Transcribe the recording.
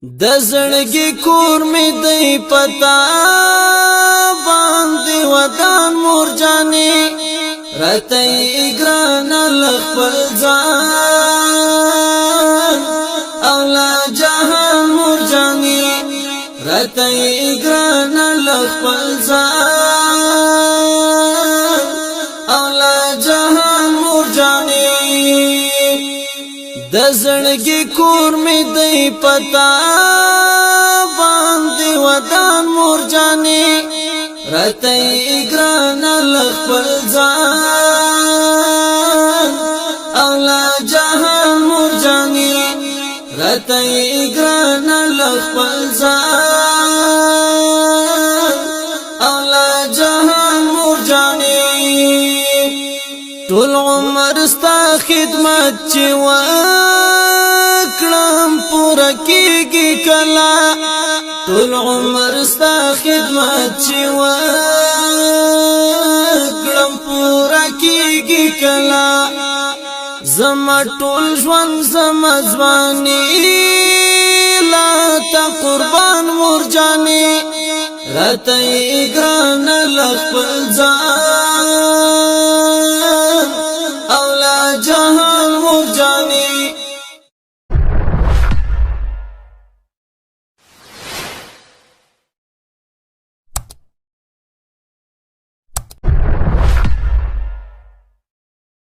د زړګي کور می دی پتا باندې ودان مور جانې رته ګران لخپل ځان اولا جهان مور جانې رته ګران لخپل ځان اولا جهان مور جانې د زړګي کور می دی پتا باندې ودان مور جانې رته ګران لخپل ځان اولا جهان مور جانې رته ګران لخپل ځان اولا جهان مور جانې ټول عمر ستا خدمت چې وکړم پوره کېږي کله ټول عمر ستا خدمت چې وکړم پوره کېږي کله زما ټول ژوند زما ځواني لا ته قربان مور جانې راته ګران لخپل ځان